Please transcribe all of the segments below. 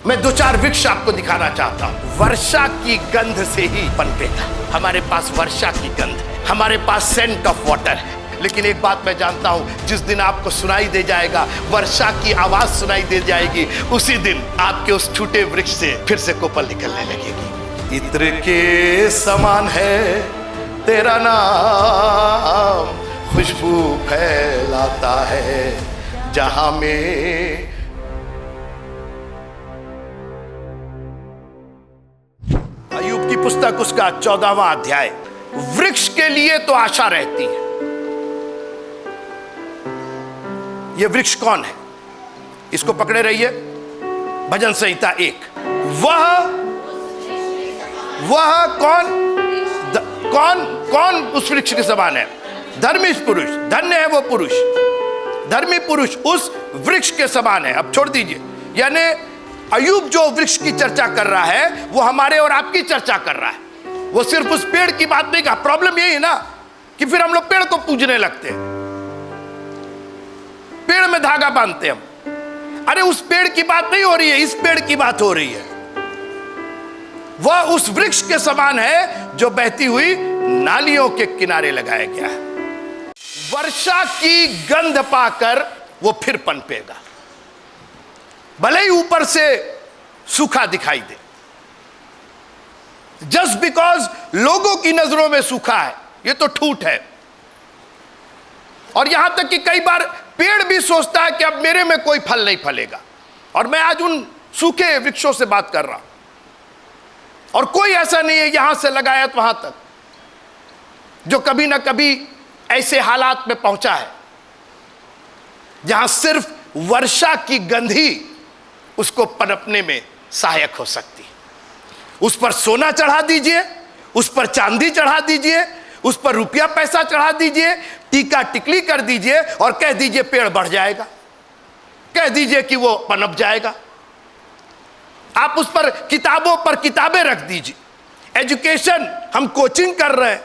मैं दो चार वृक्ष आपको दिखाना चाहता हूँ। वर्षा की गंध से ही पनपेगा। हमारे पास वर्षा की गंध है, हमारे पास सेंट ऑफ वाटर है। लेकिन एक बात मैं जानता हूं, जिस दिन आपको सुनाई दे जाएगा, वर्षा की आवाज सुनाई दे जाएगी, उसी दिन आपके उस छूटे वृक्ष से फिर से कोपल निकलने लगेगी। इत्र के समान है तेरा नाम, खुशबू फैलाता है जहां में। अय्यूब की पुस्तक उसका 14वां अध्याय। वृक्ष के लिए तो आशा रहती है। ये वृक्ष कौन है? इसको पकड़े रहिए। भजन संहिता 1। वह कौन उस वृक्ष के समान है? धर्मी पुरुष, धन्य है वो पुरुष, धर्मी पुरुष उस वृक्ष के समान है। अब छोड़ दीजिए, यानी अय्यूब जो वृक्ष की चर्चा कर रहा है वो हमारे और आपकी चर्चा कर रहा है। वो सिर्फ उस पेड़ की बात नहीं कहा। प्रॉब्लम यही है ना कि फिर हम लोग पेड़ को पूजने लगते हैं, पेड़ में धागा बांधते हैं हम। अरे उस पेड़ की बात नहीं हो रही है, इस पेड़ की बात हो रही है। वह उस वृक्ष के समान है जो बहती हुई नालियों के किनारे लगाया गया है। वर्षा की गंध पाकर वो फिर पनपेगा, भले ही ऊपर से सूखा दिखाई दे। जस्ट बिकॉज लोगों की नजरों में सूखा है, ये तो ठूठ है। और यहां तक कि कई बार पेड़ भी सोचता है कि अब मेरे में कोई फल नहीं फलेगा। और मैं आज उन सूखे वृक्षों से बात कर रहा हूं, और कोई ऐसा नहीं है यहां से लगाया तो वहां तक जो कभी ना कभी ऐसे हालात में पहुंचा है जहां सिर्फ वर्षा की गंध ही उसको पनपने में सहायक हो सकती है। उस पर सोना चढ़ा दीजिए, उस पर चांदी चढ़ा दीजिए, उस पर रुपया पैसा चढ़ा दीजिए, टीका टिकली कर दीजिए और कह दीजिए पेड़ बढ़ जाएगा, कह दीजिए कि वो पनप जाएगा। आप उस पर किताबों पर किताबें रख दीजिए। एजुकेशन, हम कोचिंग कर रहे हैं,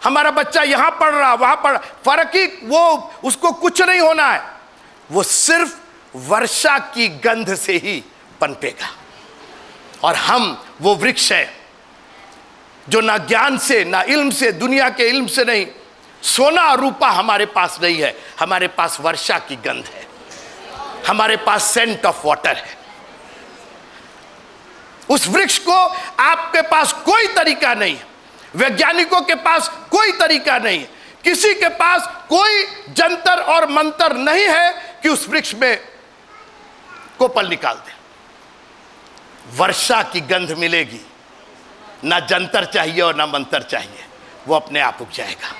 हमारा बच्चा यहां पढ़ रहा वहां पढ़, फर्क ही वो, उसको कुछ नहीं होना है। वो सिर्फ वर्षा की गंध से ही पनपेगा। और हम वो वृक्ष है जो ना ज्ञान से, ना इल्म से, दुनिया के इल्म से नहीं, सोना और रूपा हमारे पास नहीं है। हमारे पास वर्षा की गंध है, हमारे पास सेंट ऑफ वाटर है। उस वृक्ष को आपके पास कोई तरीका नहीं है, वैज्ञानिकों के पास कोई तरीका नहीं है, किसी के पास कोई जंतर और मंतर नहीं है कि उस वृक्ष में कोपल निकाल दे। वर्षा की गंध मिलेगी, ना जंतर चाहिए और ना मंतर चाहिए, वो अपने आप उग जाएगा।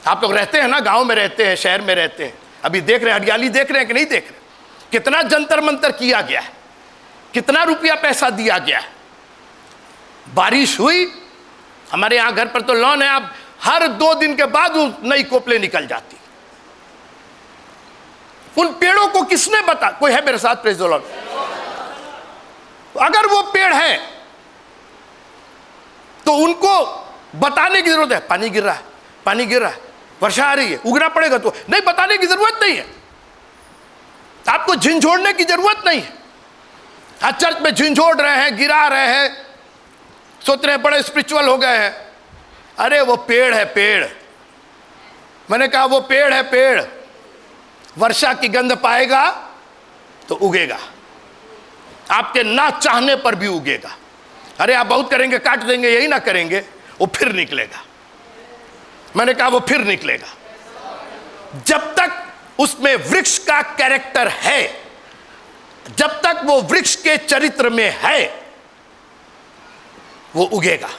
आप लोग रहते हैं ना, गांव में रहते हैं, शहर में रहते हैं, अभी देख रहे हैं, हरियाली देख रहे हैं कि नहीं देख रहे? कितना जंतर मंतर किया गया है, कितना रुपया पैसा दिया गया है। बारिश हुई, हमारे यहां घर पर तो लॉन है, अब हर 2 दिन के बाद नई कोपले निकल जाती। उन पेड़ों को किसने बता, कोई है मेरे साथ? Praise the Lord. अगर वो पेड़ है तो उनको बताने की जरूरत है, पानी गिर रहा है, पानी गिर रहा है, वर्षा आ रही है, उगना पड़ेगा। तो नहीं, बताने की जरूरत नहीं है, आपको झिंझोड़ने की जरूरत नहीं है। आज चर्च में झिंझोड़ रहे हैं, गिरा रहे हैं, सोच रहे हैं बड़े स्पिरिचुअल हो गए हैं। अरे वो पेड़ है, पेड़। मैंने कहा वो पेड़ है, पेड़। वर्षा की गंध पाएगा तो उगेगा, आपके ना चाहने पर भी उगेगा। अरे आप बहुत करेंगे, काट देंगे, यही ना करेंगे, वो फिर निकलेगा। मैंने कहा वो फिर निकलेगा। जब तक उसमें वृक्ष का कैरेक्टर है, जब तक वो वृक्ष के चरित्र में है, वो उगेगा।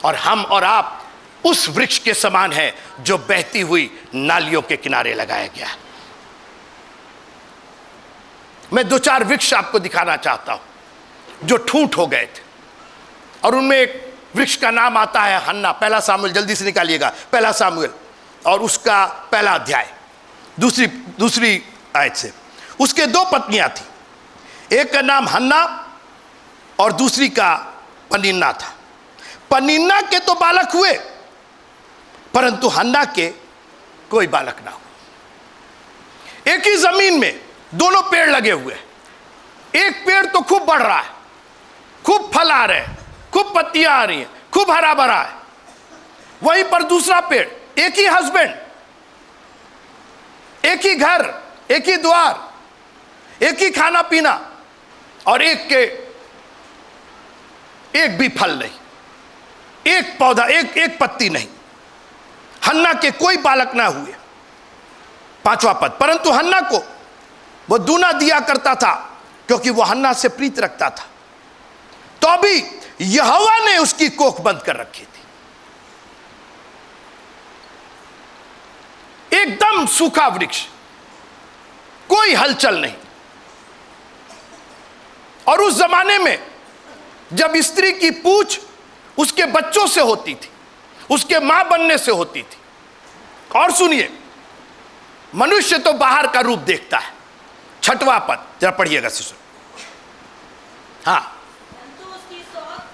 और हम और आप उस वृक्ष के समान है जो बहती हुई नालियों के किनारे लगाया गया। मैं 2-4 वृक्ष आपको दिखाना चाहता हूं जो ठूंठ हो गए थे, और उनमें एक वृक्ष का नाम आता है हन्ना। पहला सामुएल, जल्दी से निकालिएगा, पहला सामुएल और उसका पहला अध्याय, दूसरी आयत से। उसके 2 पत्नियां थी, एक का नाम हन्ना और दूसरी का पनिन्ना था। पनिन्ना के तो बालक हुए, परंतु हन्ना के कोई बालक ना हुआ। एक ही जमीन में दोनों पेड़ लगे हुए, एक पेड़ तो खूब बढ़ रहा है, खूब फल आ रहे हैं, खूब पत्तियां आ रही हैं, खूब हरा भरा है। वहीं पर दूसरा पेड़, एक ही हस्बैंड, एक ही घर, एक ही द्वार, एक ही खाना पीना, और एक के एक भी फल नहीं, एक पौधा, एक पत्ती नहीं। हन्ना के कोई बालक ना हुए। 5वां पद, परंतु हन्ना को वो दूना दिया करता था क्योंकि वो हन्ना से प्रीत रखता था, तो भी यहोवा ने उसकी कोख बंद कर रखी थी। एकदम सूखा वृक्ष, कोई हलचल नहीं। और उस जमाने में जब स्त्री की पूछ उसके बच्चों से होती थी, उसके मां बनने से होती थी। और सुनिए, मनुष्य तो बाहर का रूप देखता है। 6वां पद जरा पढ़िएगा सुन। हाँ,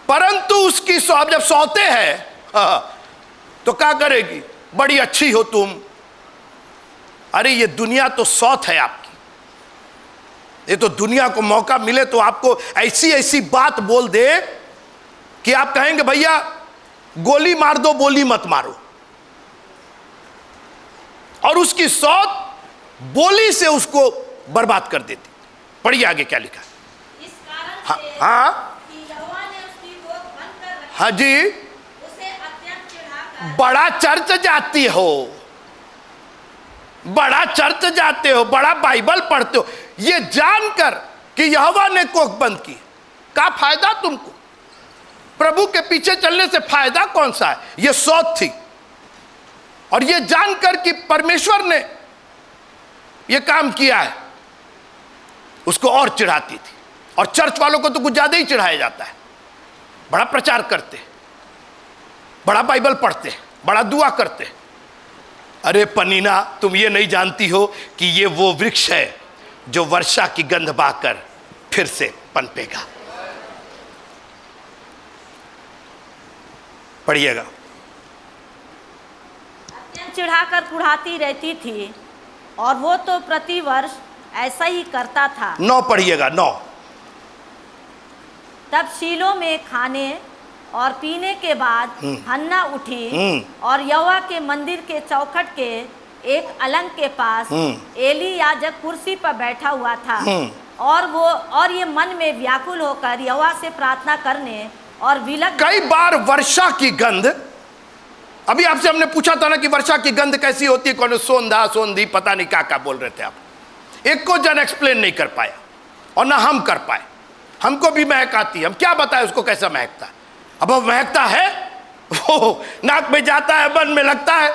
परंतु उसकी सौत, जब सौते हैं तो क्या करेगी? बड़ी अच्छी हो तुम। अरे ये दुनिया तो सौत है आपकी। ये तो दुनिया को मौका मिले तो आपको ऐसी ऐसी बात बोल दे कि आप कहेंगे भैया गोली मार दो, बोली मत मारो। और उसकी सौत बोली से उसको बर्बाद कर देती। पढ़िए आगे क्या लिखा है। इस कारण हाँ, से हाँ, कि यहोवा ने उसकी कोख बंद कर रखी, हाँ जी, उसे अत्यंत चिढ़ाकर बड़ा चर्च जाती हो, बड़ा चर्च जाते हो, बड़ा बाइबल पढ़ते हो, ये जानकर कि यहोवा ने कोख बंद की। क्या फायदा तुमको? प्रभु के पीछे चलने से फायदा कौन सा है? ये सौत थी। और ये जानकर कि परमेश्वर ने ये काम किया है, उसको और चिढ़ाती थी। और चर्च वालों को तो कुछ ज्यादा ही चिढ़ाया जाता है। बड़ा प्रचार करते, बड़ा बाइबल पढ़ते, बड़ा दुआ करते। अरे पनीना, तुम ये नहीं जानती हो कि ये वो वृक्ष है जो वर्षा की गंध बहाकर फिर से पनपेगा। पढ़िएगा। अत्यंत चिढ़ाकर कुढ़ाती रहती थी, और वो तो प्रतिवर्ष ऐसा ही करता था। 9 पढ़िएगा। 9, तब शीलो में खाने और पीने के बाद हन्ना उठी और यहोवा के मंदिर के चौखट के एक अलंग के पास एली याजक कुर्सी पर बैठा हुआ था। और ये मन में व्याकुल होकर यहोवा से प्रार्थना करने और विलग। कई बार वर्षा की गंध, अभी आपसे हमने पूछा था ना कि वर्षा की गंध कैसी होती है, कौन सोंधा सोंधी पता नहीं क्या क्या बोल रहे थे आप। एक को जन एक्सप्लेन नहीं कर पाया और ना हम कर पाए। हमको भी महक आती है, हम क्या बताएं उसको कैसा महकता है। अब वो महकता है, वो नाक में जाता है, बन में लगता है।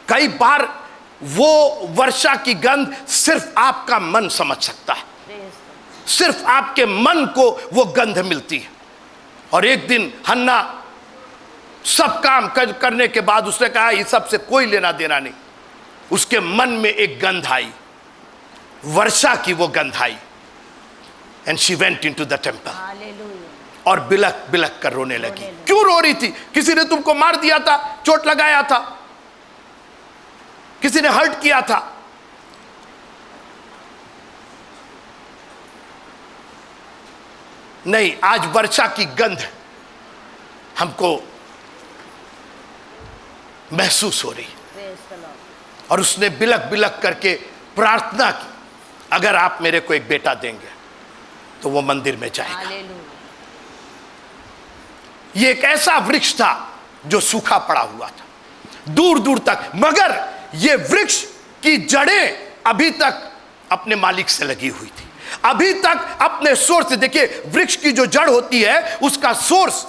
कई बार वो वर्षा की गंध सिर्फ आपका मन समझ सकता है, सिर्फ आपके मन को वो गंध मिलती है। और एक दिन हन्ना सब काम करने के बाद उसने कहा इस सब से कोई लेना देना नहीं। उसके मन में एक गंध आई, वर्षा की वो गंध आई। And she went into the temple, और बिलक बिलक कर रोने लगी। क्यों रो रही थी? किसी ने तुमको मार दिया था, चोट लगाया था, किसी ने हर्ट किया था। नहीं, आज वर्षा की गंध हमको महसूस हो रही। और उसने बिलक बिलक करके प्रार्थना की, अगर आप मेरे को एक बेटा देंगे तो वो मंदिर में जाएगा। ये एक ऐसा वृक्ष था जो सूखा पड़ा हुआ था दूर दूर तक, मगर ये वृक्ष की जड़ें अभी तक अपने मालिक से लगी हुई थी, अभी तक अपने सोर्स से। देखिए, वृक्ष की जो जड़ होती है उसका सोर्स,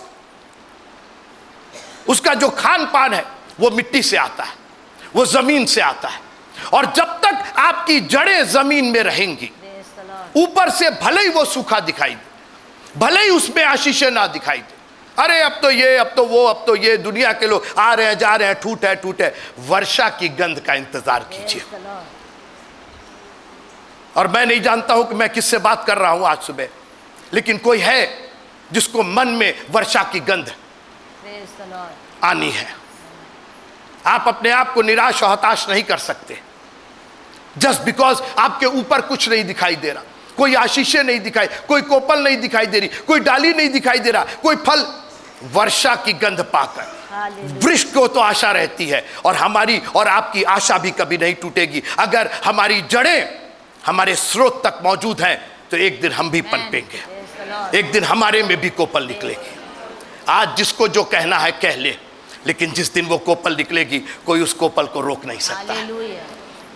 उसका जो खान पान है वो मिट्टी से आता है, वो जमीन से आता है। और जब तक आपकी जड़ें जमीन में रहेंगी, ऊपर से भले ही वो सूखा दिखाई दे, भले ही उसमें आशीषें ना दिखाई दे, अरे अब तो ये, अब तो वो, अब तो ये, दुनिया के लोग आ रहे हैं जा रहे हैं, ठूट है ठूट है, वर्षा की गंध का इंतजार कीजिए। और मैं नहीं जानता हूं कि मैं किससे बात कर रहा हूं आज सुबह, लेकिन कोई है जिसको मन में वर्षा की गंध आनी है। आप अपने आप को निराश और हताश नहीं कर सकते जस्ट बिकॉज आपके ऊपर कुछ नहीं दिखाई दे रहा। कोई आशीषें नहीं दिखाई, कोई कोपल नहीं दिखाई दे रही, कोई डाली नहीं दिखाई दे रहा, कोई फल। वर्षा की गंध पाकर वृक्ष को तो आशा रहती है, और हमारी और आपकी आशा भी कभी नहीं टूटेगी। अगर हमारी जड़ें हमारे स्रोत तक मौजूद हैं तो एक दिन हम भी पनपेंगे, एक दिन हमारे में भी कोपल निकलेगी। आज जिसको जो कहना है कह ले, लेकिन जिस दिन वो कोपल निकलेगी कोई उस कोपल को रोक नहीं सकता।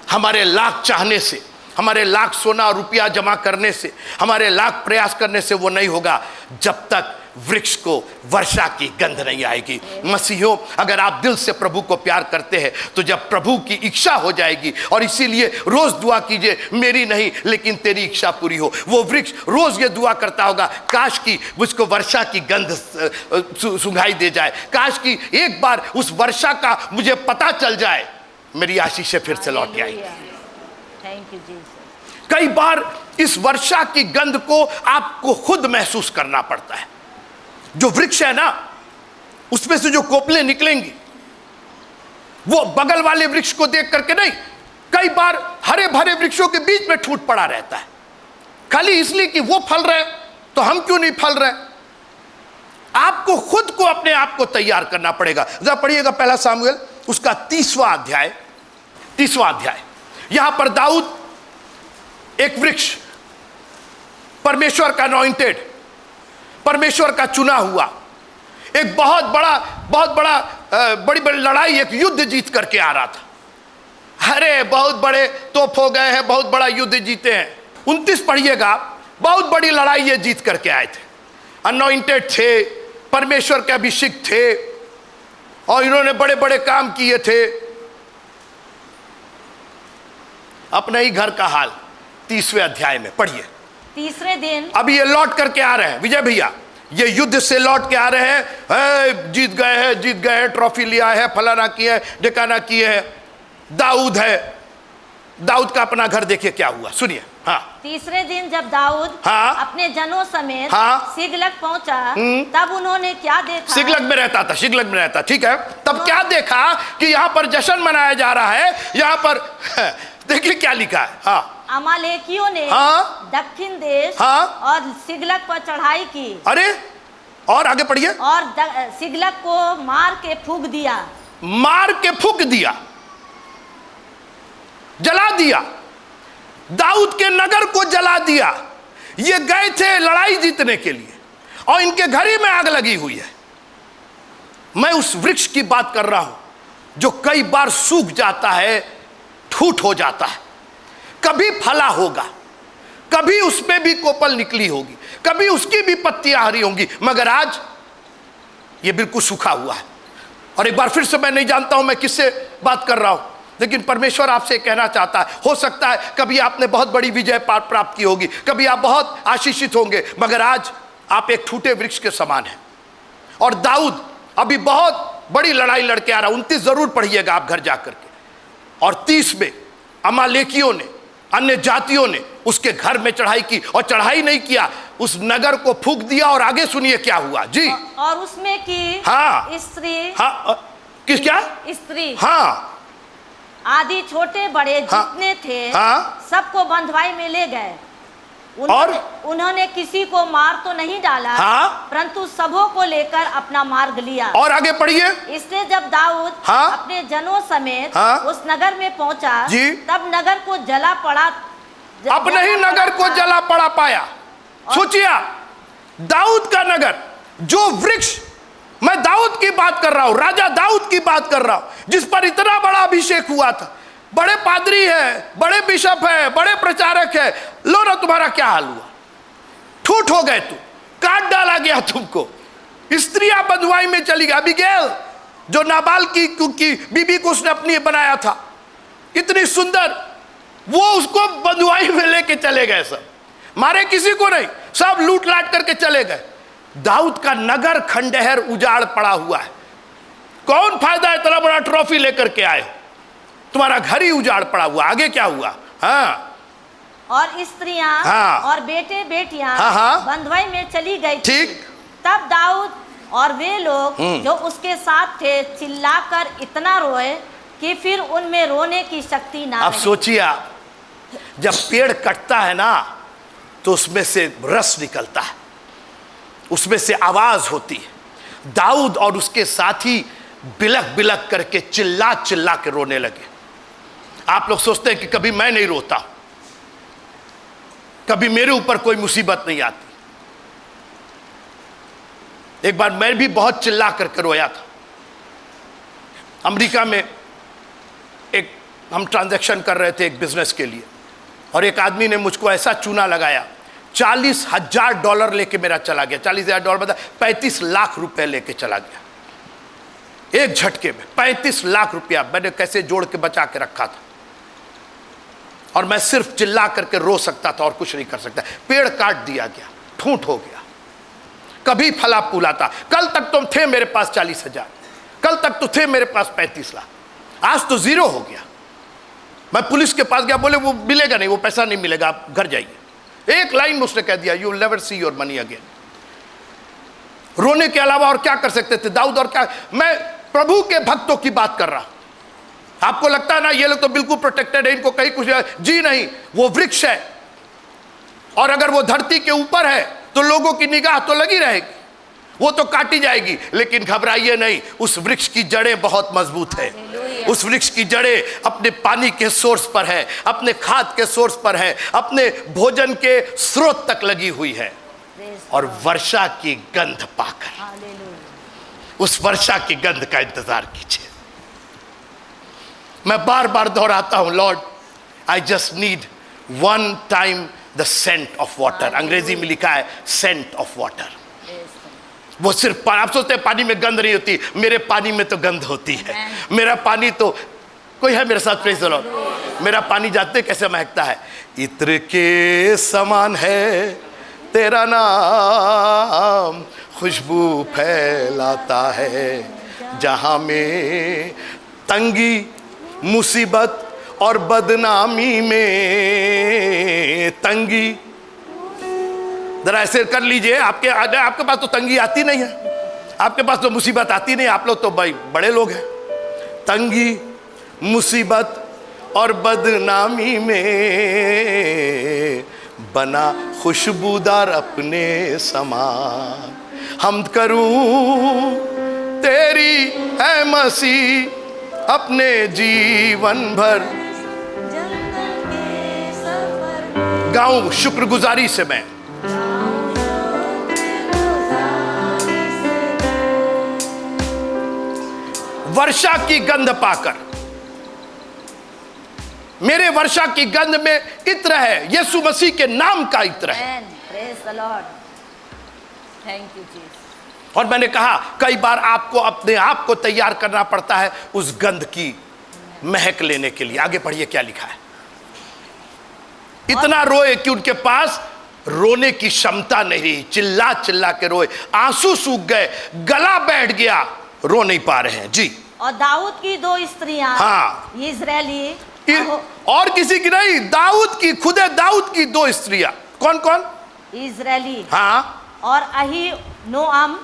हमारे लाख चाहने से, हमारे लाख सोना रुपया जमा करने से, हमारे लाख प्रयास करने से वो नहीं होगा जब तक वृक्ष को वर्षा की गंध नहीं आएगी। मसीहों, अगर आप दिल से प्रभु को प्यार करते हैं तो जब प्रभु की इच्छा हो जाएगी, और इसीलिए रोज दुआ कीजिए, मेरी नहीं लेकिन तेरी इच्छा पूरी हो। वो वृक्ष रोज ये दुआ करता होगा, काश की मुझको वर्षा की गंध सुंघाई दे जाए, काश की एक बार उस वर्षा का मुझे पता चल जाए, मेरी आशीषें फिर से लौट आएगी। Thank you Jesus. कई बार इस वर्षा की गंध को आपको खुद महसूस करना पड़ता है। जो वृक्ष है ना, उसमें से जो कोपलें निकलेंगी वो बगल वाले वृक्ष को देख करके नहीं, कई बार हरे भरे वृक्षों के बीच में ठूट पड़ा रहता है, खाली इसलिए कि वो फल रहे तो हम क्यों नहीं फल रहे। आपको खुद को अपने आप को तैयार करना पड़ेगा। जरा पढ़िएगा पहला सामुएल उसका 30वां अध्याय। यहां पर दाऊद एक वृक्ष, परमेश्वर का अनॉइंटेड, परमेश्वर का चुना हुआ, एक बहुत बड़ी लड़ाई, एक युद्ध जीत करके आ रहा था। अरे बहुत बड़े तोप हो गए हैं, बहुत बड़ा युद्ध जीते हैं। 29 पढ़िएगा, बहुत बड़ी लड़ाई ये जीत करके आए थे, अनॉइंटेड थे, परमेश्वर के अभिषिक्त थे, और इन्होंने बड़े बड़े काम किए थे। अपने ही घर का हाल 30वें अध्याय में पढ़िए। तीसरे दिन अभी ये लौट करके आ रहे हैं, विजय भैया ये युद्ध से लौट के आ रहे हैं, जीत गए हैं, ट्रॉफी लिया है, फलाना किया है, ढिकाना किए है। दाऊद है, दाऊद का अपना घर देखिए क्या हुआ, सुनिए। हाँ, तीसरे दिन जब दाऊद अपने जनों समेत सिगलग पहुंचा, तब उन्होंने क्या देखा। सिगलग में रहता, ठीक है। तब क्या देखा कि यहाँ पर जश्न मनाया जा रहा है। यहाँ पर देखिए क्या लिखा है। हाँ, अमालेकियों ने दक्षिण देश और सिगलग पर चढ़ाई की। अरे और आगे पढ़िए। और सिगलग को मार के फूंक दिया, जला दिया, दाऊद के नगर को जला दिया। ये गए थे लड़ाई जीतने के लिए और इनके घर ही में आग लगी हुई है। मैं उस वृक्ष की बात कर रहा हूं जो कई बार सूख जाता है, ठूट हो जाता है, कभी फला होगा, कभी उसमें भी कोपल निकली होगी, कभी उसकी भी पत्तियां हरी होंगी, मगर आज ये बिल्कुल सूखा हुआ है। और एक बार फिर से मैं नहीं जानता हूं मैं किससे बात कर रहा हूं, लेकिन परमेश्वर आपसे कहना चाहता है, हो सकता है कभी आपने बहुत बड़ी विजय प्राप्त की होगी, कभी आप बहुत आशीषित होंगे, मगर आज आप एक ठूटे वृक्ष के समान हैं। और दाऊद अभी बहुत बड़ी लड़ाई लड़के आ रहा। 29 जरूर पढ़िएगा आप घर जाकर के। और 30 में अमालेकियों ने, अन्य जातियों ने उसके घर में चढ़ाई की, और चढ़ाई नहीं किया, उस नगर को फूंक दिया। और आगे सुनिए क्या हुआ जी। और उसमें की स्त्री, स्त्री, हाँ, आदि छोटे बड़े जितने थे, सबको बंधुआई में ले गए। उन्होंने किसी को मार तो नहीं डाला, परंतु सबों को लेकर अपना मार्ग लिया। और आगे पढ़िए। इसलिए जब दाऊद अपने जनों समेत उस नगर में पहुंचा, तब नगर को जला पड़ा, अपने ही नगर को जला पड़ा पाया। सोचिए, दाऊद का नगर, जो वृक्ष, मैं दाऊद की बात कर रहा हूं, राजा दाऊद की बात कर रहा हूं, जिस पर इतना बड़ा अभिषेक हुआ था, बड़े पादरी है, बड़े बिशप है, बड़े प्रचारक है, लो ना तुम्हारा क्या हाल हुआ, ठूठ हो गए, तुम काट डाला गया तुमको। स्त्रियां बंधुआई में चली गई। अबीगैल जो नाबाल की बीबी को उसने अपनी बनाया था, इतनी सुंदर, वो उसको बंधुआई में लेके चले गए, सब मारे किसी को नहीं, सब लूट लाट करके चले गए। दाऊद का नगर खंडहर उजाड़ पड़ा हुआ है। कौन फायदा, इतना बड़ा ट्रॉफी लेकर के आए, तुम्हारा घर ही उजाड़ पड़ा हुआ। आगे क्या हुआ। और स्त्रियां और बेटे बेटियां बंधुआई में चली गई। ठीक। तब दाऊद और वे लोग जो उसके साथ थे चिल्लाकर इतना रोए कि फिर उनमें रोने की शक्ति ना। अब सोचिए, जब पेड़ कटता है ना तो उसमें से रस निकलता है, उसमें से आवाज होती है। दाऊद और उसके साथी बिलक बिलक करके चिल्ला चिल्ला के रोने लगे। आप लोग सोचते हैं कि कभी मैं नहीं रोता, कभी मेरे ऊपर कोई मुसीबत नहीं आती। एक बार मैं भी बहुत चिल्ला करके रोया था। अमेरिका में एक हम ट्रांजैक्शन कर रहे थे एक बिजनेस के लिए, और एक आदमी ने मुझको ऐसा चूना लगाया, $40,000 लेके मेरा चला गया। $40,000 मतलब 35 लाख रुपए लेके चला गया एक झटके में। 35 लाख रुपया मैंने कैसे जोड़ के बचा के रखा था, और मैं सिर्फ चिल्ला करके रो सकता था और कुछ नहीं कर सकता। पेड़ काट दिया गया, ठूंठ हो गया, कभी फला फूला था। कल तक तुम थे मेरे पास 40,000, कल तक तो थे मेरे पास 35 लाख, आज तो जीरो हो गया। मैं पुलिस के पास गया, बोले वो मिलेगा नहीं, वो पैसा नहीं मिलेगा, आप घर जाइए। एक लाइन में उसने कह दिया, you will never see your money again. रोने के अलावा और क्या कर सकते थे दाऊद? और क्या, मैं प्रभु के भक्तों की बात कर रहा हूं। आपको लगता है ना ये लोग तो बिल्कुल प्रोटेक्टेड है, इनको कहीं कुछ जी नहीं, वो वृक्ष है, और अगर वो धरती के ऊपर है तो लोगों की निगाह तो लगी रहेगी, वो तो काटी जाएगी। लेकिन घबराइए नहीं, उस वृक्ष की जड़ें बहुत मजबूत है। उस वृक्ष की जड़ें अपने पानी के सोर्स पर है, अपने खाद के सोर्स पर है, अपने भोजन के स्रोत तक लगी हुई है। और वर्षा की गंध पाकर उस वर्षा की गंध का इंतजार कीजिए। मैं बार बार दोहराता हूं, lord I just need one time the scent of water. अंग्रेजी में लिखा है सेंट ऑफ वाटर। वो सिर्फ, आप सोचते हैं पानी में गंध नहीं होती, मेरे पानी में तो गंध होती है। मेरा पानी तो, कोई है मेरे साथ? Praise the Lord. मेरा पानी जानते कैसे महकता है? इत्र के समान है तेरा नाम, खुशबू फैलाता है जहां में तंगी, मुसीबत और बदनामी में तंगी। जरा ऐसे कर लीजिए, आपके पास तो तंगी आती नहीं है, आपके पास तो मुसीबत आती नहीं। आप लोग तो भाई बड़े लोग हैं। तंगी, मुसीबत और बदनामी में बना खुशबूदार अपने समान। हमद करूं तेरी है मसीह अपने जीवन भर। गाऊं शुक्रगुजारी से मैं, वर्षा की गंध पाकर। मेरे वर्षा की गंध में इत्र है, यीशु मसीह के नाम का इत्र है। Praise the Lord. Thank you, Jesus. और मैंने कहा कई बार आपको अपने आप को तैयार करना पड़ता है उस गंध की महक लेने के लिए। आगे पढ़िए क्या लिखा है। इतना रोए कि उनके पास रोने की क्षमता नहीं रही, चिल्ला चिल्ला के रोए, आंसू सूख गए, गला बैठ गया, रो नहीं पा रहे हैं जी। और दाऊद की 2 स्त्रियां, हाँ, इजरायली, और किसी की नहीं, दाऊद की, खुदे दाऊद की 2 स्त्रियां। कौन कौन? इजरायली, हाँ, और अही नोअम,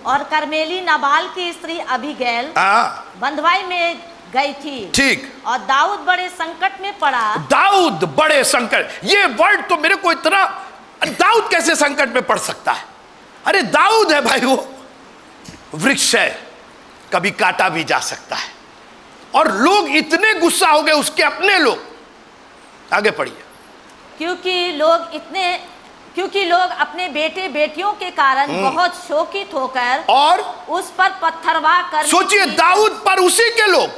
और कर्मेली नाबाल की स्त्री अबीगैल, हाँ, बंधुआई में गई थी। ठीक। और दाऊद बड़े संकट में पड़ा। दाऊद बड़े संकट, ये वर्ड तो मेरे को इतना, दाऊद कैसे संकट में पड़ सकता है? अरे दाऊद है भाई, वो वृक्ष है, कभी काटा भी जा सकता है। और लोग इतने गुस्सा हो गए, उसके अपने लोग। आगे पढ़िए। क्योंकि लोग अपने बेटे बेटियों के कारण बहुत शोकित होकर और उस पर पत्थरवाह कर। सोचिए, दाऊद पर उसी के लोग,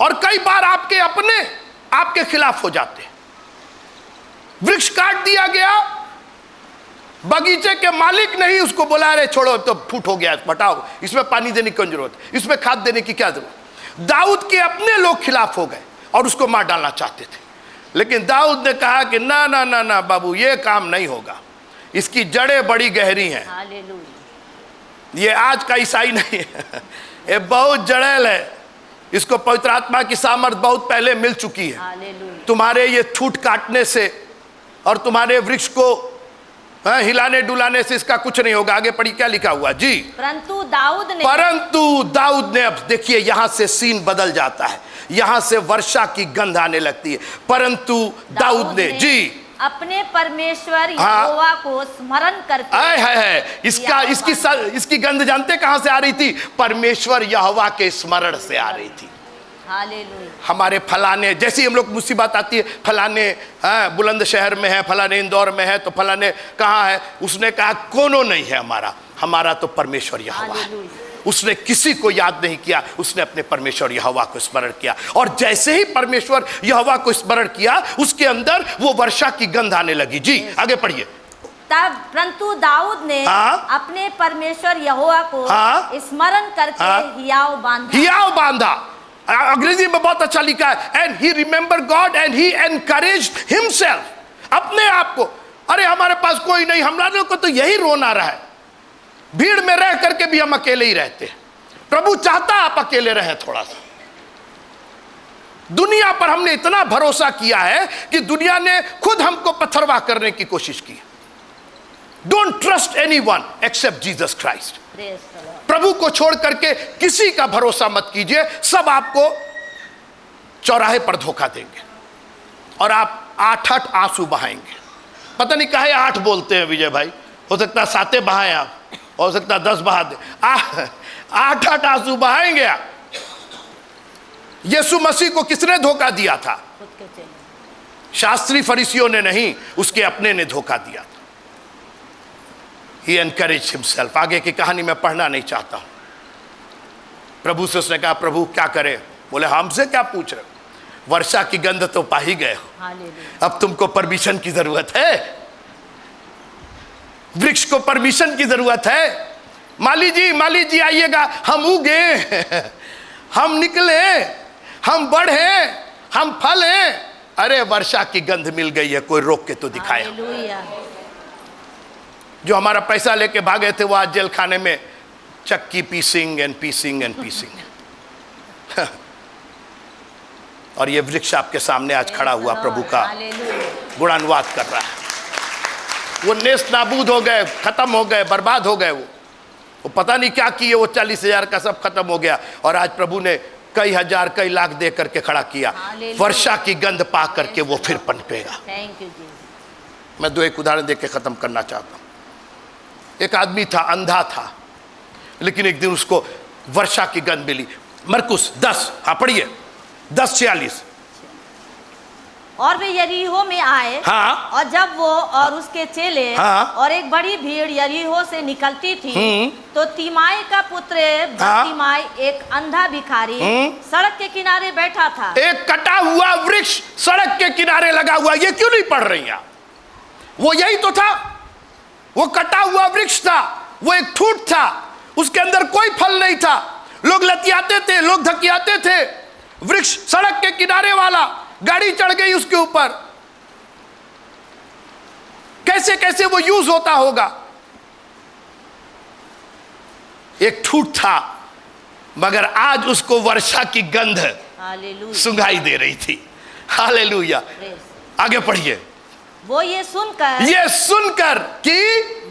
और कई बार आपके अपने आपके खिलाफ हो जाते हैं। वृक्ष काट दिया गया, बगीचे के मालिक नहीं उसको बुला रहे, छोड़ो तो फूट हो गया, हटाओ, इसमें पानी देने की जरूरत, इसमें खाद देने की क्या जरूरत। दाऊद के अपने लोग खिलाफ हो गए और उसको मार डालना चाहते थे। लेकिन दाऊद ने कहा कि ना ना ना ना बाबू, ये काम नहीं होगा, इसकी जड़ें बड़ी गहरी हैं। हालेलुया। ये आज का ईसाई नहीं है, ये बहुत जड़ेल है, इसको पवित्र आत्मा की सामर्थ बहुत पहले मिल चुकी है। हालेलुया। तुम्हारे ये ठूठ काटने से और तुम्हारे वृक्ष को हिलाने डुलाने से इसका कुछ नहीं होगा। आगे पढ़ी क्या लिखा हुआ जी। परंतु दाऊद ने, अब देखिए यहां से सीन बदल जाता है, यहां से वर्षा की गंध आने लगती है। परंतु दाऊद ने जी अपने परमेश्वर हाँ। यहोवा को स्मरण करके आय है इसकी गंध जानते कहां से आ रही थी? परमेश्वर यहोवा के स्मरण से आ रही थी। हालेलुया। हमारे फलाने, जैसे ही हम लोग मुसीबत आती है, फलाने बुलंदशहर में है, फलाने इंदौर में है, तो फलाने कहाँ है, उसने कहा कोनो नहीं है हमारा तो परमेश्वर यहोवा है। उसने किसी को याद नहीं किया, उसने अपने परमेश्वर यहोवा को स्मरण किया। और जैसे ही परमेश्वर यहोवा को स्मरण किया, उसके अंदर वो वर्षा की गंध आने लगी। जी आगे पढ़िए। तब परंतु दाऊद ने अपने परमेश्वर यहोवा को स्मरण करके हियाव बांधा। अंग्रेजी में बहुत अच्छा लिखा है, and he remember God and he encouraged himself. अपने आप को, अरे हमारे पास कोई नहीं, हम लोगों को तो यही रोना रहा है, भीड़ में रह करके भी हम अकेले ही रहते हैं। प्रभु चाहता आप अकेले रहें थोड़ा सा। दुनिया पर हमने इतना भरोसा किया है कि दुनिया ने खुद हमको पत्थरवाह करने की कोशिश की। Don't trust anyone except Jesus Christ. प्रभु को छोड़ करके किसी का भरोसा मत कीजिए, सब आपको चौराहे पर धोखा देंगे और आप 8 आंसू बहाएंगे। पता नहीं काहे 8 बोलते हैं विजय भाई, हो सकता है 7 बहाएं आप, हो सकता है 10 बहा दे। 8 आंसू बहाएंगे आप। यीशु मसीह को किसने धोखा दिया था? शास्त्री फरीसियों ने नहीं, उसके अपने ने धोखा दिया था। He encouraged himself। आगे की कहानी मैं पढ़ना नहीं चाहता हूं। प्रभु से उसने कहा, प्रभु क्या करें? बोले हमसे क्या पूछ रहे, वर्षा की गंध तो पा ही गए हो, अब तुमको परमिशन की जरूरत है। वृक्ष को परमिशन की जरूरत है। माली जी आइएगा, हम उगे, हम निकले, हम बढ़े, हम फले। अरे वर्षा की गंध मिल गई है, कोई रोक के तो दिखाए। जो हमारा पैसा लेके भागे थे वो आज जेल खाने में चक्की पीसिंग एंड पीसिंग एंड पीसिंग। और ये वृक्ष आपके सामने आज खड़ा हुआ प्रभु का गुणानुवाद कर रहा है। वो नेस्त नाबूद हो गए, खत्म हो गए, बर्बाद हो गए। वो पता नहीं क्या किए, वो 40,000 का सब खत्म हो गया। और आज प्रभु ने कई हजार कई लाख दे करके खड़ा किया। वर्षा की गंध पा करके वो फिर पनपेगा। मैं 2 एक उदाहरण देके खत्म करना चाहता हूं। एक आदमी था, अंधा था, लेकिन एक दिन उसको वर्षा की गंध मिली। मरकुस 10, हाँ पढ़िए, 10:46। और वे यरीहो में आए, और जब वो और उसके चेले और एक बड़ी भीड़ यरीहो से निकलती थी, तो तिमाई का पुत्र तिमाई एक अंधा भिखारी सड़क के किनारे बैठा था। एक कटा हुआ वृक्ष सड़क के किनारे लगा हुआ, ये क्यों नहीं पढ़ रही आप? वो यही तो था, वो कटा हुआ वृक्ष था, वो एक ठूंठ था, उसके अंदर कोई फल नहीं था। लोग लतियाते थे, लोग धकियाते थे। वृक्ष सड़क के किनारे वाला, गाड़ी चढ़ गई उसके ऊपर। कैसे कैसे वो यूज होता होगा। एक ठूंठ था, मगर आज उसको वर्षा की गंध सुंघाई दे रही थी। हालेलुया। आगे पढ़िए। वो ये सुनकर कि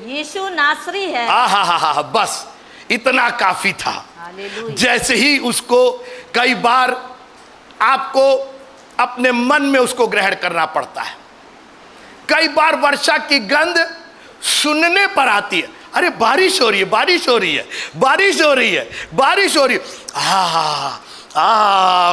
यीशु नासरी है, बस इतना काफी था। जैसे ही उसको, कई बार आपको अपने मन में उसको ग्रहण करना पड़ता है। कई बार वर्षा की गंध सुनने पर आती है। अरे बारिश हो रही है, बारिश हो रही है, बारिश हो रही है, बारिश हो रही है,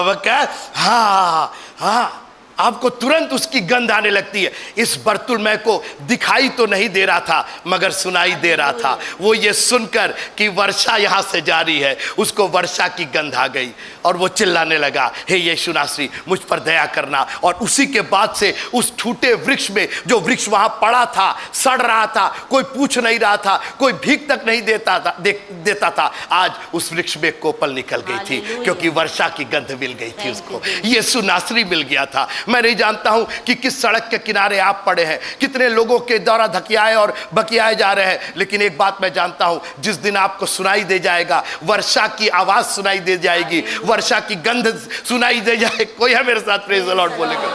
वह क्या, हाँ, आपको तुरंत उसकी गंध आने लगती है। इस बर्तुलमय को दिखाई तो नहीं दे रहा था, मगर सुनाई दे रहा था। वो ये सुनकर कि वर्षा यहाँ से जारी है, उसको वर्षा की गंध आ गई और वो चिल्लाने लगा, हे यीशु नासरी, मुझ पर दया करना। और उसी के बाद से उस ठूटे वृक्ष में, जो वृक्ष वहाँ पड़ा था, सड़ रहा था, कोई पूछ नहीं रहा था, कोई भीख तक नहीं देता था, आज उस वृक्ष में कोपल निकल गई थी, क्योंकि वर्षा की गंध मिल गई थी उसको। यीशु नासरी मिल गया था। मैं नहीं जानता हूं कि किस सड़क के किनारे आप पड़े हैं, कितने लोगों के द्वारा धकियाए और बकियाए जा रहे हैं, लेकिन एक बात मैं जानता हूं, जिस दिन आपको सुनाई दे जाएगा, वर्षा की आवाज सुनाई दे जाएगी, वर्षा की गंध सुनाई दे जाए, कोई है मेरे साथ प्रेज़ द लॉर्ड बोलेगा,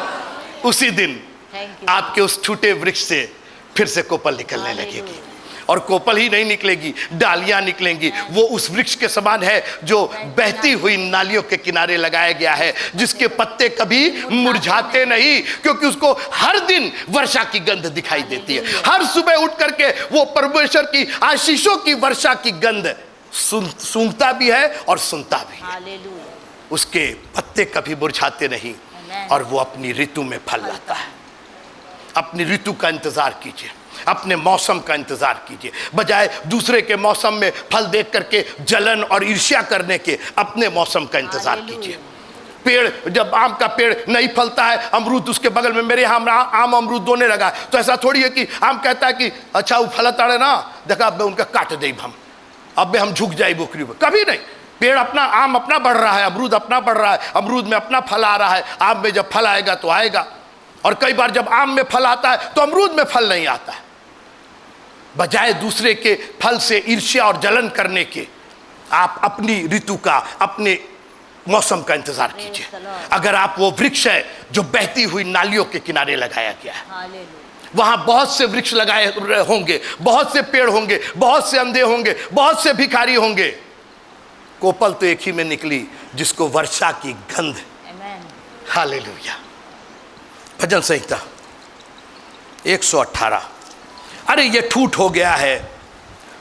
उसी दिन आपके उस टूटे वृक्ष से फिर से कोपल निकलने लगेगी। और कोपल ही नहीं निकलेगी, डालियां निकलेंगी। वो उस वृक्ष के समान है जो बहती हुई नालियों के किनारे लगाया गया है, जिसके पत्ते कभी मुरझाते नहीं, क्योंकि उसको हर दिन वर्षा की गंध दिखाई देती है। हर सुबह उठ करके वो परमेश्वर की आशीषों की वर्षा की गंध सूंघता भी है और सुनता भी है। हालेलुया। उसके पत्ते कभी मुरझाते नहीं और वो अपनी ऋतु में फल लाता है। अपनी ऋतु का इंतजार कीजिए, अपने मौसम का इंतजार कीजिए, बजाय दूसरे के मौसम में फल देख करके जलन और ईर्ष्या करने के अपने मौसम का इंतजार कीजिए। पेड़, जब आम का पेड़ नहीं फलता है, अमरूद उसके बगल में, मेरे यहाँ आम अमरूद दोने लगा, तो ऐसा थोड़ी है कि आम कहता है कि अच्छा वो फलता है ना, देखा अब उनका काट दे, अब हम झुक जाए बुकरी पर, कभी नहीं। पेड़ अपना, आम अपना बढ़ रहा है, अमरूद अपना बढ़ रहा है, अमरूद में अपना फल आ रहा है, आम में जब फल आएगा तो आएगा। और कई बार जब आम में फल आता है तो अमरूद में फल नहीं आता है। बजाय दूसरे के फल से ईर्ष्या और जलन करने के, आप अपनी ऋतु का, अपने मौसम का इंतजार कीजिए। अगर आप वो वृक्ष है जो बहती हुई नालियों के किनारे लगाया गया है, वहां बहुत से वृक्ष लगाए होंगे, बहुत से पेड़ होंगे, बहुत से अंधे होंगे, बहुत से भिखारी होंगे। कोपल तो एक ही में निकली जिसको वर्षा की गंध। हालेलुया। भजन संहिता 118। अरे ये ठूठ हो गया है,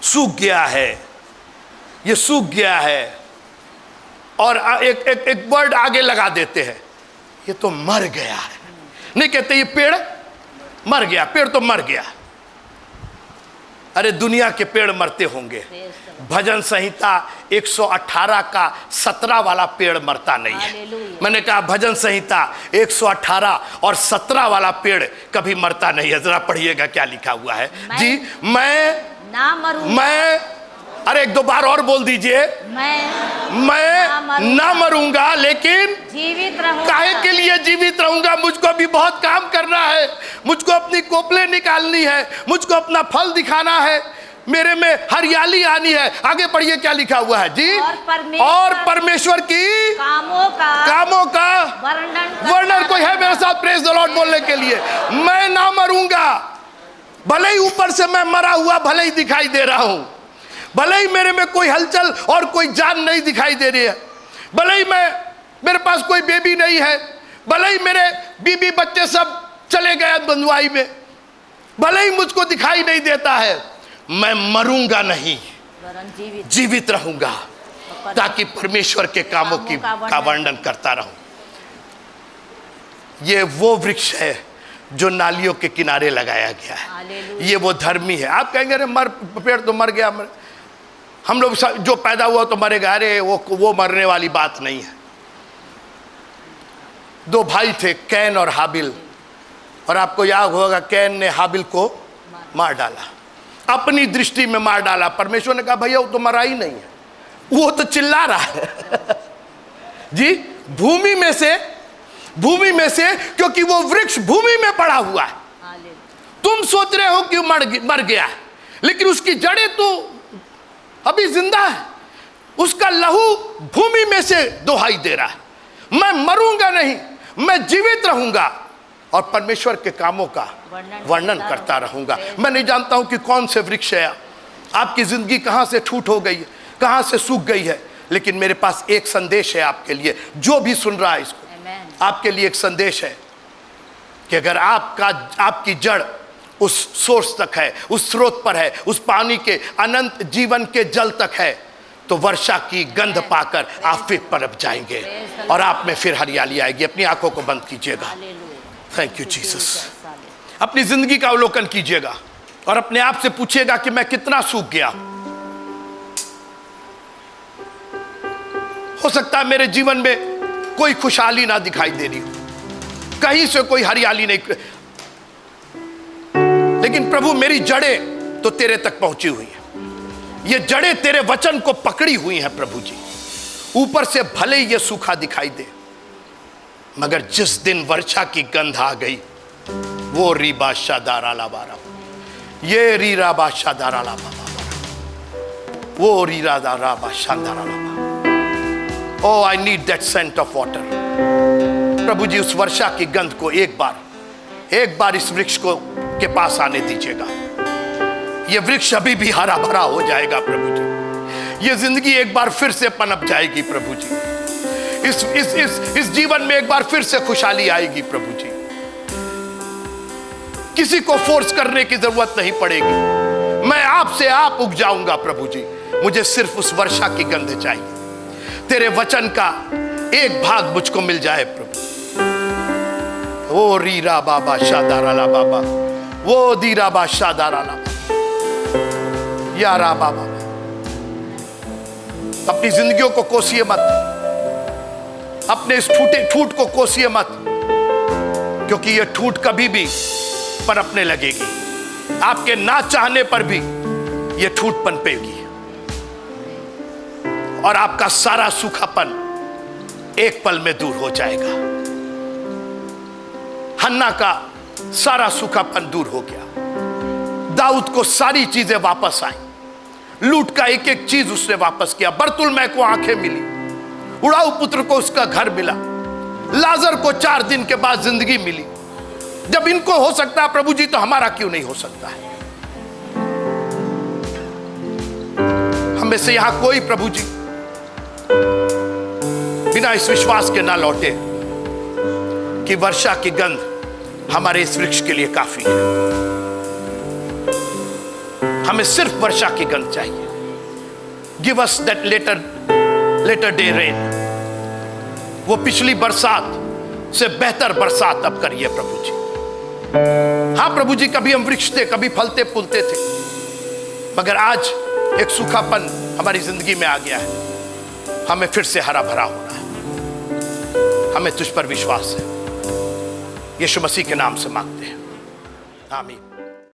सूख गया है, ये सूख गया है, और एक वर्ड आगे लगा देते हैं, ये तो मर गया है। नहीं कहते ये पेड़ मर गया, पेड़ तो मर गया। अरे दुनिया के पेड़ मरते होंगे, भजन संहिता 118 का 17 वाला पेड़ मरता नहीं है। मैंने कहा भजन संहिता 118 और 17 वाला पेड़ कभी मरता नहीं है। जरा पढ़िएगा क्या लिखा हुआ है जी। मैं अरे एक दो बार और बोल दीजिए, मैं ना मरूंगा लेकिन जीवित रहूंगा। काहे के लिए जीवित रहूंगा? मुझको भी बहुत काम करना है, मुझको अपनी कोपलें निकालनी है, मुझको अपना फल दिखाना है, मेरे में हरियाली आनी है। आगे पढ़िए क्या लिखा हुआ है जी। और परमेश्वर की कामों का वर्णन। कोई है मेरे साथ प्रेज द लॉर्ड बोलने के लिए? मैं ना मरूंगा, भले ही ऊपर से मैं मरा हुआ भले ही दिखाई दे रहा हूं, भले ही मेरे में कोई हलचल और कोई जान नहीं दिखाई दे रही है, भले ही मेरे पास कोई बेबी नहीं है, भले ही मेरे बीबी बच्चे सब चले गए बंधुआई में, भले ही मुझको दिखाई नहीं देता है, मैं मरूंगा नहीं, जीवित रहूंगा ताकि परमेश्वर के कामों का वर्णन करता रहूं। ये वो वृक्ष है जो नालियों के किनारे लगाया गया है। ये वो धर्मी है। आप कहेंगे अरे पेड़ तो मर गया, हम लोग जो पैदा हुआ तो मरेगा। अरे वो मरने वाली बात नहीं है। दो भाई थे, कैन और हाबिल, और आपको याद होगा कैन ने हाबिल को मार डाला, अपनी दृष्टि में मार डाला। परमेश्वर ने कहा भैया वो तो मरा ही नहीं है, वो तो चिल्ला रहा है जी। भूमि में से क्योंकि वो वृक्ष भूमि में पड़ा हुआ है। तुम सोच रहे हो कि मर गया है, लेकिन उसकी जड़ें तो अभी जिंदा है, उसका लहू भूमि में से दुहाई दे रहा है। मैं मरूंगा नहीं, मैं जीवित रहूंगा और परमेश्वर के कामों का वर्णन करता रहूंगा। मैं नहीं जानता हूं कि कौन से वृक्ष है, आपकी जिंदगी कहां से ठूठ हो गई है, कहां से सूख गई है, लेकिन मेरे पास एक संदेश है आपके लिए। जो भी सुन रहा है इसको, आपके लिए एक संदेश है कि अगर आपकी जड़ उस सोर्स तक है, उस स्रोत पर है, उस पानी के अनंत जीवन के जल तक है, तो वर्षा की गंध पाकर आप फिर पनप जाएंगे और आप में फिर हरियाली आएगी। अपनी आंखों को बंद कीजिएगा। Thank you Jesus. अपनी जिंदगी का अवलोकन कीजिएगा और अपने आप से पूछिएगा कि मैं कितना सूख गया। हो सकता है मेरे जीवन में कोई खुशहाली ना दिखाई दे रही हो, कहीं से कोई हरियाली नहीं, लेकिन प्रभु मेरी जड़ें तो तेरे तक पहुंची हुई है। ये जड़ें तेरे वचन को पकड़ी हुई हैं प्रभु जी। ऊपर से भले ही ये सूखा दिखाई दे, मगर जिस दिन वर्षा की गंध आ गई, वो रीबा शादारा लाबारा, ये रीरा बाशादारा लाबारा, वो रीरा Dara बाशादारा लाबारा। Oh, I need that scent of water. प्रभु जी उस वर्षा की गंध को एक बार इस वृक्ष को के पास आने दीजिएगा। ये वृक्ष अभी भी हरा भरा हो जाएगा प्रभु जी। ये जिंदगी एक बार फिर से पनप जाएगी प्रभु जी। इस जीवन में एक बार फिर से खुशहाली आएगी प्रभु जी। किसी को फोर्स करने की जरूरत नहीं पड़ेगी। मैं आपसे आप उग जाऊंगा प्रभु जी। मुझे सिर्फ उस वर्षा की गंध चाहिए। तेरे वचन का एक भाग मुझको मिल जाए प्रभु। ओ रीरा बाबा शादाराला बाबा, वो दीरा बा शादाराला यारा बाबा। अपनी जिंदगियों को कोसिए मत, अपने इस ठूठ को कोसिए मत, क्योंकि यह ठूठ कभी भी पनपने लगेगी। आपके ना चाहने पर भी यह ठूठ पनपेगी और आपका सारा सूखापन एक पल में दूर हो जाएगा। हन्ना का सारा सूखापन दूर हो गया। दाऊद को सारी चीजें वापस आई। लूट का एक एक चीज उसने वापस किया। बरतुलमै को आंखें मिली, उड़ाऊ पुत्र को उसका घर मिला, लाजर को 4 दिन के बाद जिंदगी मिली। जब इनको हो सकता है प्रभु जी, तो हमारा क्यों नहीं हो सकता है? हमें से यहां कोई प्रभु जी बिना इस विश्वास के ना लौटे कि वर्षा की गंध हमारे इस वृक्ष के लिए काफी है। हमें सिर्फ वर्षा की गंध चाहिए। Give us that latter day rain. वो पिछली बरसात से बेहतर बरसात अब करिए प्रभु जी। हाँ प्रभु जी, कभी हम वृक्ष थे, कभी फलते फूलते थे, मगर आज एक सूखापन हमारी जिंदगी में आ गया है। हमें फिर से हरा भरा होना है। हमें तुझ पर विश्वास है। यीशु मसीह के नाम से मांगते हैं, आमीन।